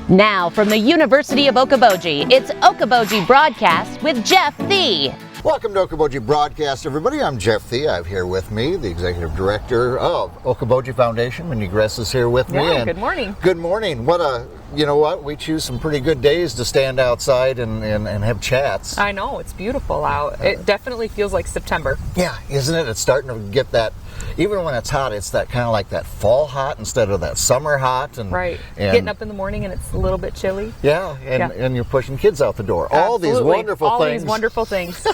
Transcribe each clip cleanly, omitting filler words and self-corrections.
Now from the University of Okoboji, it's Okoboji Broadcast with Jeff Thee. Welcome to Okoboji Broadcast, everybody. I'm Jeff Thee. I have here with me the Executive Director of Okoboji Foundation. Mindy Gress is here with me. Yeah, good morning. Good morning. You know what? We choose some pretty good days to stand outside and have chats. I know, it's beautiful out. It definitely feels like September. Yeah, isn't it? It's starting to get that, even when it's hot, it's that kind of like that fall hot instead of that summer hot. Right. Getting up in the morning and it's a little bit chilly. Yeah, and you're pushing kids out the door. Absolutely. All these wonderful things.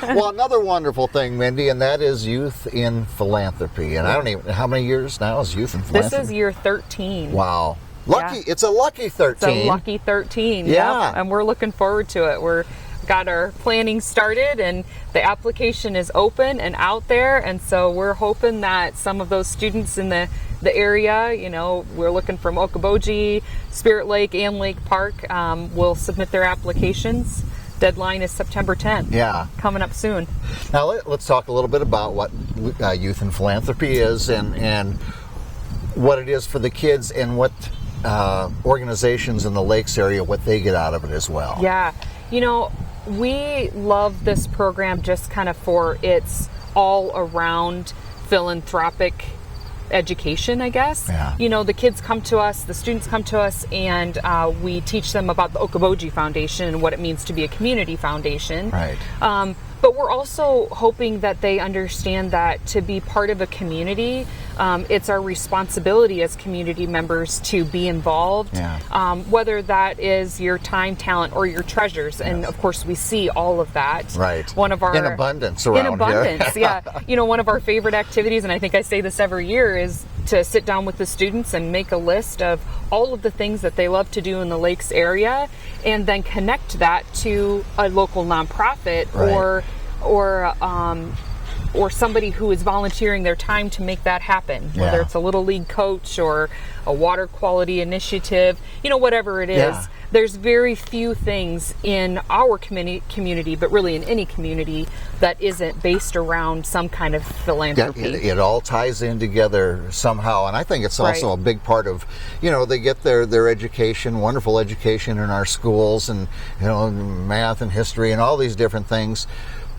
Well, another wonderful thing, Mindy, and that is Youth in Philanthropy. And I don't even, how many years now is Youth in Philanthropy? This is year 13. Wow. Lucky. Yeah. It's a lucky 13. It's a lucky 13. Yeah. Yep. And we're looking forward to it. We're got our planning started and the application is open and out there. And so we're hoping that some of those students in the area, you know, we're looking from Okoboji, Spirit Lake, and Lake Park, will submit their applications. Deadline is September 10th. Yeah. Coming up soon. Now let's talk a little bit about what Youth in Philanthropy is and what it is for the kids and what organizations in the Lakes area, what they get out of it as well. Yeah. You know, we love this program just kind of for its all around philanthropic education, I guess. Yeah. You know, the kids come to us, the students come to us, and we teach them about the Okoboji Foundation and what it means to be a community foundation. Right. But we're also hoping that they understand that to be part of a community, it's our responsibility as community members to be involved, whether that is your time, talent, or your treasures. And of course, we see all of that. Right. One of our in abundance around in abundance, here. yeah. You know, one of our favorite activities, and I think I say this every year, is to sit down with the students and make a list of all of the things that they love to do in the Lakes area, and then connect that to a local nonprofit right. or somebody who is volunteering their time to make that happen, whether it's a Little League coach or a water quality initiative, you know, whatever it is. Yeah. There's very few things in our community, but really in any community, that isn't based around some kind of philanthropy. Yeah, it all ties in together somehow, and I think it's also a big part of, you know, they get their education, wonderful education in our schools, and, you know, math and history and all these different things,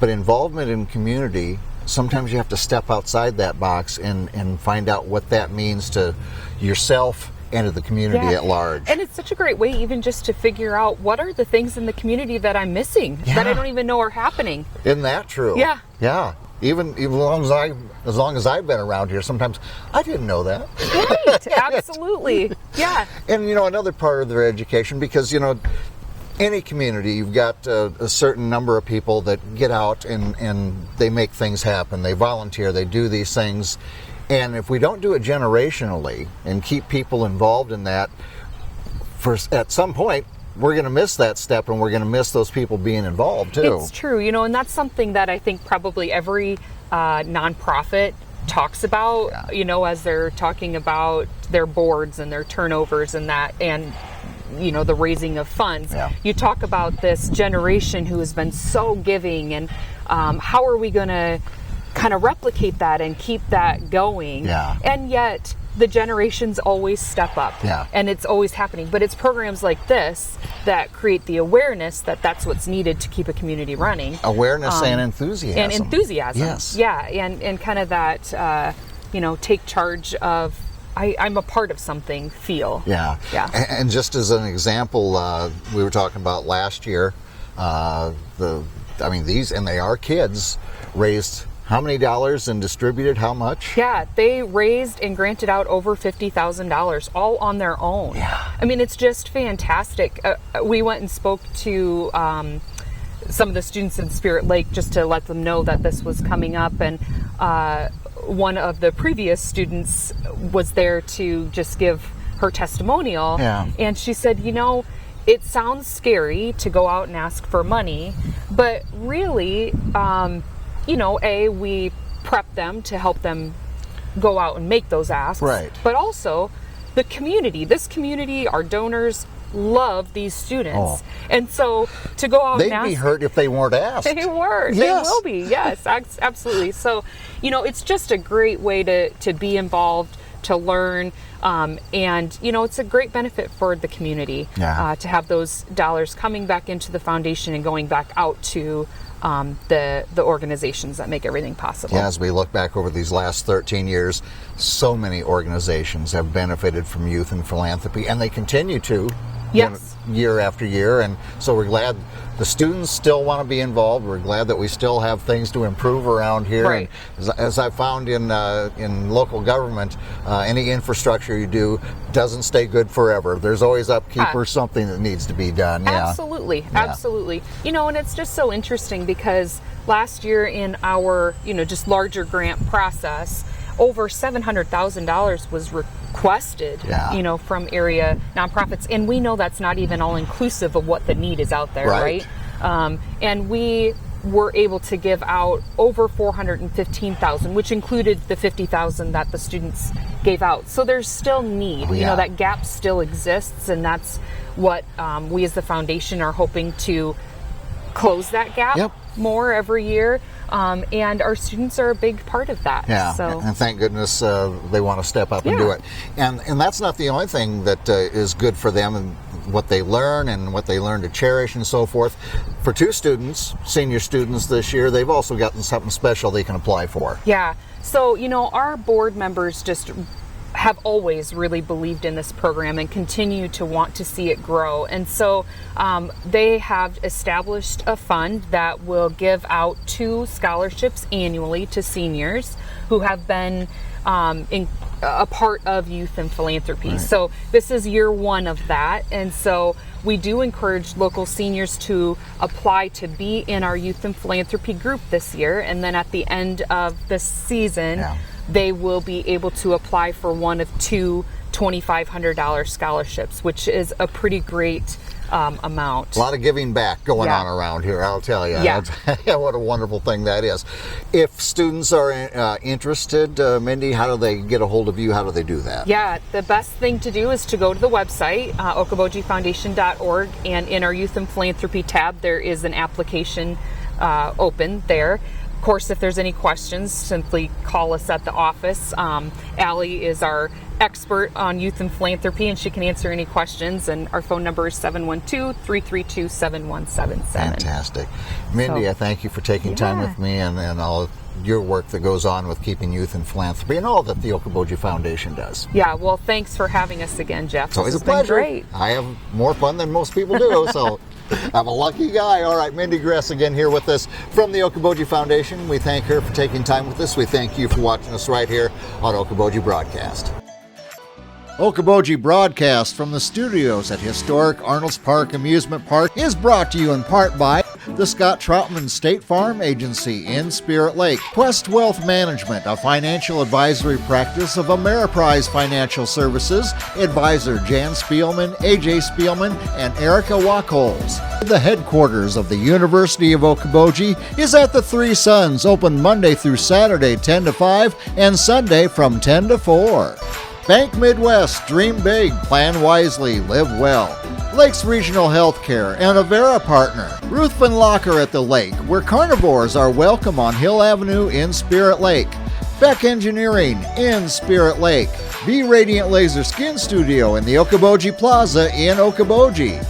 but involvement in community, sometimes you have to step outside that box and find out what that means to yourself and to the community at large. And it's such a great way even just to figure out what are the things in the community that I'm missing, that I don't even know are happening. Isn't that true? Yeah. Yeah. Even as long as I've been around here, sometimes I didn't know that. Right. Absolutely. Yeah. And, you know, another part of their education, because, you know, any community, you've got a certain number of people that get out and they make things happen. They volunteer, they do these things. And if we don't do it generationally and keep people involved in that, at some point, we're going to miss that step, and we're going to miss those people being involved too. It's true, you know, and that's something that I think probably every nonprofit talks about, you know, as they're talking about their boards and their turnovers and that, and you know, the raising of funds. Yeah. You talk about this generation who has been so giving, and how are we going to kind of replicate that and keep that going? Yeah. And yet the generations always step up, and it's always happening. But it's programs like this that create the awareness that that's what's needed to keep a community running. Awareness and enthusiasm. And enthusiasm. Yes. Yeah, and kind of that, you know, take charge of, I'm a part of something feel. Yeah. Yeah. And just as an example, we were talking about last year, these, and they are kids, raised how many dollars and distributed how much? Yeah, they raised and granted out over $50,000 all on their own. Yeah. I mean, it's just fantastic. We went and spoke to some of the students in Spirit Lake just to let them know that this was coming up, and one of the previous students was there to just give her testimonial. Yeah. And she said, you know, it sounds scary to go out and ask for money, but really, you know, we prep them to help them go out and make those asks. Right. But also the community, this community, our donors love these students. And so to go out and ask... They'd be hurt if they weren't asked. They were. Yes. They will be. Yes, absolutely. So, you know, it's just a great way to be involved, to learn, and it's a great benefit for the community to have those dollars coming back into the foundation and going back out to the organizations that make everything possible. Yeah, as we look back over these last 13 years, so many organizations have benefited from youth and philanthropy, and they continue to. Yes. Year after year, and so we're glad the students still want to be involved. We're glad that we still have things to improve around here. Right. And as I found in local government, any infrastructure you do doesn't stay good forever. There's always upkeep or something that needs to be done. Absolutely, absolutely. And it's just so interesting because last year in our just larger grant process, over $700,000 was requested, from area nonprofits, and we know that's not even all inclusive of what the need is out there, right? And we were able to give out over $415,000, which included the $50,000 that the students gave out. So there's still need. That gap still exists, and that's what we as the foundation are hoping to close that gap more every year. And our students are a big part of that. Yeah, so. And thank goodness they want to step up and do it. And that's not the only thing that is good for them and what they learn and what they learn to cherish and so forth. For 2 students, senior students this year, they've also gotten something special they can apply for. Yeah, so our board members just have always really believed in this program and continue to want to see it grow. And so they have established a fund that will give out 2 scholarships annually to seniors who have been a part of youth and philanthropy. Right. So this is year 1 of that. And so we do encourage local seniors to apply to be in our youth and philanthropy group this year. And then at the end of the season, they will be able to apply for one of 2 $2,500 scholarships, which is a pretty great amount. A lot of giving back going on around here, I'll tell you. Yeah. What a wonderful thing that is. If students are interested, Mindy, how do they get a hold of you? How do they do that? Yeah, the best thing to do is to go to the website, okobojifoundation.org, and in our Youth and Philanthropy tab, there is an application open there. Of course, if there's any questions, simply call us at the office. Allie is our expert on youth and philanthropy, and she can answer any questions. And our phone number is 712-332-7177. Fantastic. Mindy, I thank you for taking time with me and all your work that goes on with keeping youth and philanthropy and all that the Okoboji Foundation does. Yeah, well, thanks for having us again, Jeff. It's always a pleasure. Great. I have more fun than most people do, so I'm a lucky guy. All right, Mindy Gress again here with us from the Okoboji Foundation. We thank her for taking time with us. We thank you for watching us right here on Okoboji Broadcast. Okoboji Broadcast from the studios at historic Arnold's Park Amusement Park is brought to you in part by the Scott Troutman State Farm Agency in Spirit Lake, Quest Wealth Management, a financial advisory practice of Ameriprise Financial Services, advisor Jan Spielman, AJ Spielman, and Erica Wachholz. The headquarters of the University of Okoboji is at the Three Sons, open Monday through Saturday 10 to 5 and Sunday from 10 to 4. Bank Midwest, dream big, plan wisely, live well. Lakes Regional Healthcare and Avera partner, Ruthven Locker at the Lake, where carnivores are welcome on Hill Avenue in Spirit Lake. Beck Engineering in Spirit Lake. Be Radiant Laser Skin Studio in the Okoboji Plaza in Okoboji.